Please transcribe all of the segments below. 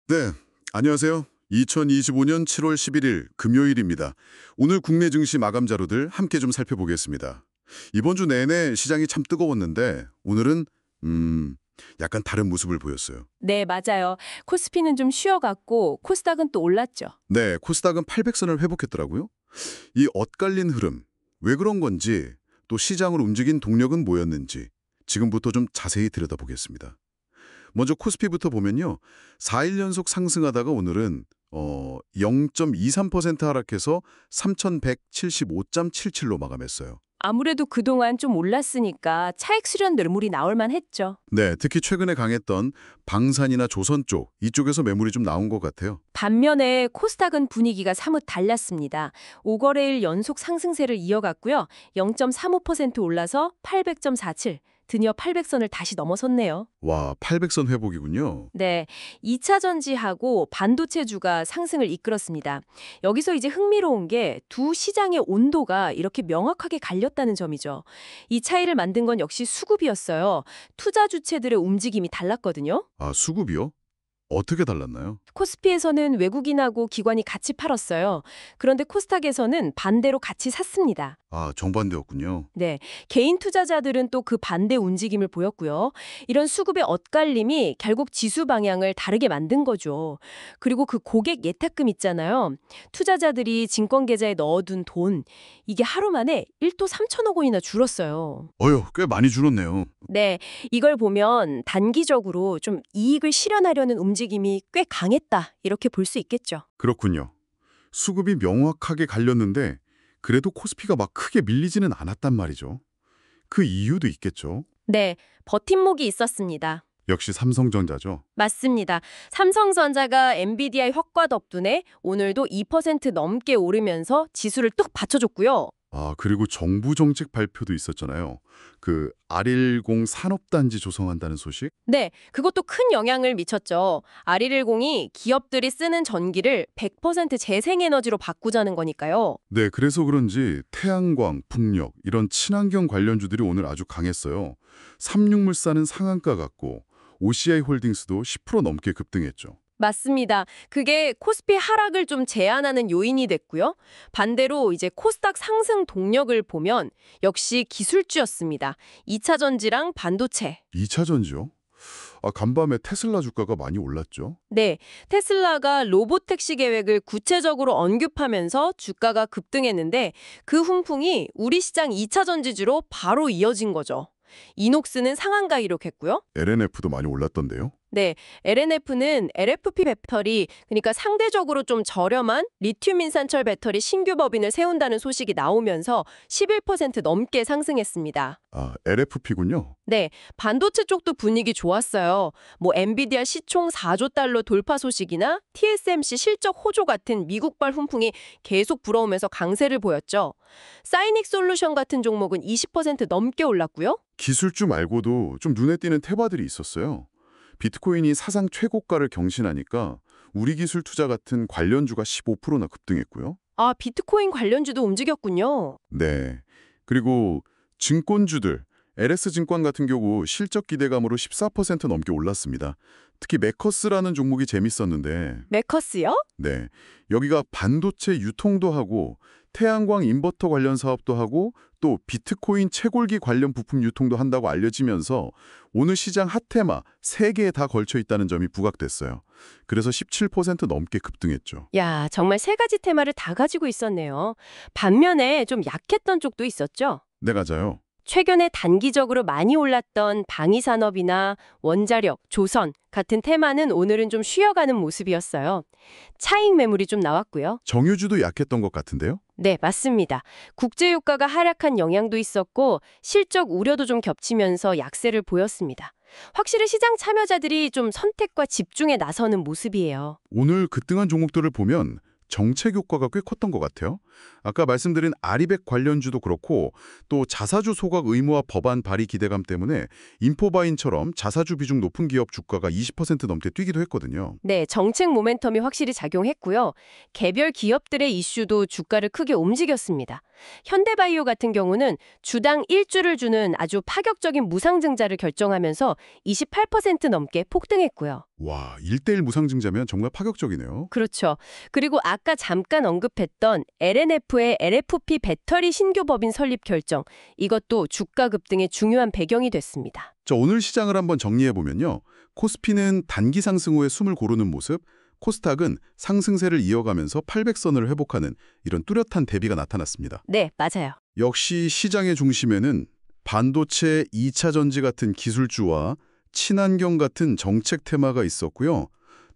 네, 안녕하세요. 2025년 7월 11일 금요일입니다. 오늘 국내 증시 마감 자료들 함께 좀 살펴보겠습니다. 이번 주 내내 시장이 참 뜨거웠는데 오늘은 약간 다른 모습을 보였어요. 네, 맞아요. 코스피는 좀 쉬어갔고 코스닥은 또 올랐죠. 네, 코스닥은 800선을 회복했더라고요. 이 엇갈린 흐름, 왜 그런 건지, 또 시장을 움직인 동력은 뭐였는지 지금부터 좀 자세히 들여다보겠습니다. 먼저 코스피부터 보면요. 4일 연속 상승하다가 오늘은 0.23% 하락해서 3,175.77로 마감했어요. 아무래도 그동안 좀 올랐으니까 차익 실현 매물이 나올 만했죠. 네, 특히 최근에 강했던 방산이나 조선 쪽, 이쪽에서 매물이 좀 나온 것 같아요. 반면에 코스닥은 분위기가 사뭇 달랐습니다. 5거래일 연속 상승세를 이어갔고요. 0.35% 올라서 800.47, 드디어 800선을 다시 넘어섰네요. 와, 800선 회복이군요. 네, 2차 전지하고 반도체주가 상승을 이끌었습니다. 여기서 이제 흥미로운 게 두 시장의 온도가 이렇게 명확하게 갈렸다는 점이죠. 이 차이를 만든 건 역시 수급이었어요. 투자 주체들의 움직임이 달랐거든요. 아, 수급이요? 어떻게 달랐나요? 코스피에서는 외국인하고 기관이 같이 팔았어요. 그런데 코스닥에서는 반대로 같이 샀습니다. 아, 정반대였군요. 네, 개인 투자자들은 또 그 반대 움직임을 보였고요. 이런 수급의 엇갈림이 결국 지수 방향을 다르게 만든 거죠. 그리고 그 고객 예탁금 있잖아요. 투자자들이 증권 계좌에 넣어둔 돈, 이게 하루 만에 1도 3천억 원이나 줄었어요. 꽤 많이 줄었네요. 네, 이걸 보면 단기적으로 좀 이익을 실현하려는 움직임이 꽤 강했다, 이렇게 볼 수 있겠죠. 그렇군요. 수급이 명확하게 갈렸는데 그래도 코스피가 막 크게 밀리지는 않았단 말이죠. 그 이유도 있겠죠. 네, 버팀목이 있었습니다. 역시 삼성전자죠. 맞습니다. 삼성전자가 엔비디아 효과 덕분에 오늘도 2% 넘게 오르면서 지수를 뚝 받쳐줬고요. 아, 그리고 정부 정책 발표도 있었잖아요. 그 R10 산업단지 조성한다는 소식? 네, 그것도 큰 영향을 미쳤죠. R110이 기업들이 쓰는 전기를 100% 재생에너지로 바꾸자는 거니까요. 네, 그래서 그런지 태양광, 풍력 이런 친환경 관련주들이 오늘 아주 강했어요. 삼육물산은 상한가 같고 OCI 홀딩스도 10% 넘게 급등했죠. 맞습니다. 그게 코스피 하락을 좀 제한하는 요인이 됐고요. 반대로 이제 코스닥 상승 동력을 보면 역시 기술주였습니다. 2차 전지랑 반도체. 2차 전지요? 아, 간밤에 테슬라 주가가 많이 올랐죠. 네, 테슬라가 로보택시 계획을 구체적으로 언급하면서 주가가 급등했는데 그 훈풍이 우리 시장 2차 전지주로 바로 이어진 거죠. 이녹스는 상한가 이룩했고요. LNF도 많이 올랐던데요. 네, LNF는 LFP 배터리, 그러니까 상대적으로 좀 저렴한 리튬 인산철 배터리 신규 법인을 세운다는 소식이 나오면서 11% 넘게 상승했습니다. 아, LFP군요. 네, 반도체 쪽도 분위기 좋았어요. 뭐 엔비디아 시총 4조 달러 돌파 소식이나 TSMC 실적 호조 같은 미국발 훈풍이 계속 불어오면서 강세를 보였죠. 사이닉 솔루션 같은 종목은 20% 넘게 올랐고요. 기술주 말고도 좀 눈에 띄는 테마들이 있었어요. 비트코인이 사상 최고가를 경신하니까 우리 기술 투자 같은 관련주가 15%나 급등했고요. 아, 비트코인 관련주도 움직였군요. 네. 그리고 증권주들, LS증권 같은 경우 실적 기대감으로 14% 넘게 올랐습니다. 특히 메커스라는 종목이 재밌었는데, 메커스요? 네. 여기가 반도체 유통도 하고 태양광 인버터 관련 사업도 하고 또 비트코인 채굴기 관련 부품 유통도 한다고 알려지면서 오늘 시장 핫테마 3개에 다 걸쳐 있다는 점이 부각됐어요. 그래서 17% 넘게 급등했죠. 야, 정말 세 가지 테마를 다 가지고 있었네요. 반면에 좀 약했던 쪽도 있었죠. 네, 맞아요. 최근에 단기적으로 많이 올랐던 방위산업이나 원자력, 조선 같은 테마는 오늘은 좀 쉬어가는 모습이었어요. 차익 매물이 좀 나왔고요. 정유주도 약했던 것 같은데요? 네, 맞습니다. 국제유가가 하락한 영향도 있었고 실적 우려도 좀 겹치면서 약세를 보였습니다. 확실히 시장 참여자들이 좀 선택과 집중에 나서는 모습이에요. 오늘 급등한 종목들을 보면 정책 효과가 꽤 컸던 것 같아요. 아까 말씀드린 아리백 관련주도 그렇고 또 자사주 소각 의무화 법안 발의 기대감 때문에 인포바인처럼 자사주 비중 높은 기업 주가가 20% 넘게 뛰기도 했거든요. 네, 정책 모멘텀이 확실히 작용했고요. 개별 기업들의 이슈도 주가를 크게 움직였습니다. 현대바이오 같은 경우는 주당 1주를 주는 아주 파격적인 무상증자를 결정하면서 28% 넘게 폭등했고요. 와, 1대1 무상증자면 정말 파격적이네요. 그렇죠. 그리고 아까 잠깐 언급했던 LNF의 LFP 배터리 신규 법인 설립 결정, 이것도 주가 급등의 중요한 배경이 됐습니다. 자, 오늘 시장을 한번 정리해보면요. 코스피는 단기 상승 후에 숨을 고르는 모습, 코스닥은 상승세를 이어가면서 800선을 회복하는 이런 뚜렷한 대비가 나타났습니다. 네, 맞아요. 역시 시장의 중심에는 반도체 2차 전지 같은 기술주와 친환경 같은 정책 테마가 있었고요.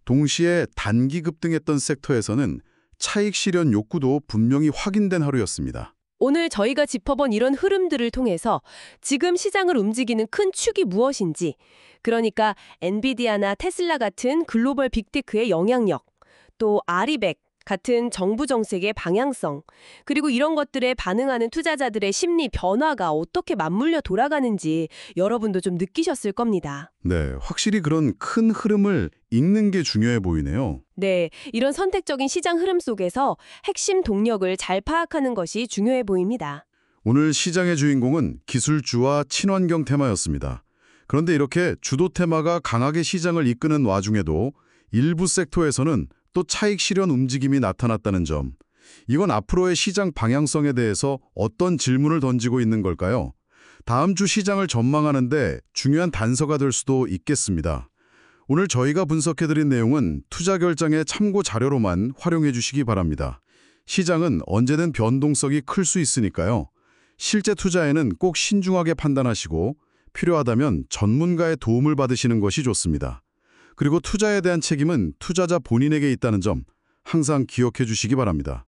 동시에 단기 급등했던 섹터에서는 차익 실현 욕구도 분명히 확인된 하루였습니다. 오늘 저희가 짚어본 이런 흐름들을 통해서 지금 시장을 움직이는 큰 축이 무엇인지, 그러니까 엔비디아나 테슬라 같은 글로벌 빅테크의 영향력, 또 아리백 같은 정부 정책의 방향성, 그리고 이런 것들에 반응하는 투자자들의 심리 변화가 어떻게 맞물려 돌아가는지 여러분도 좀 느끼셨을 겁니다. 네, 확실히 그런 큰 흐름을 읽는 게 중요해 보이네요. 네, 이런 선택적인 시장 흐름 속에서 핵심 동력을 잘 파악하는 것이 중요해 보입니다. 오늘 시장의 주인공은 기술주와 친환경 테마였습니다. 그런데 이렇게 주도 테마가 강하게 시장을 이끄는 와중에도 일부 섹터에서는 또 차익 실현 움직임이 나타났다는 점. 이건 앞으로의 시장 방향성에 대해서 어떤 질문을 던지고 있는 걸까요? 다음 주 시장을 전망하는데 중요한 단서가 될 수도 있겠습니다. 오늘 저희가 분석해드린 내용은 투자 결정의 참고 자료로만 활용해 주시기 바랍니다. 시장은 언제든 변동성이 클 수 있으니까요. 실제 투자에는 꼭 신중하게 판단하시고 필요하다면 전문가의 도움을 받으시는 것이 좋습니다. 그리고 투자에 대한 책임은 투자자 본인에게 있다는 점 항상 기억해 주시기 바랍니다.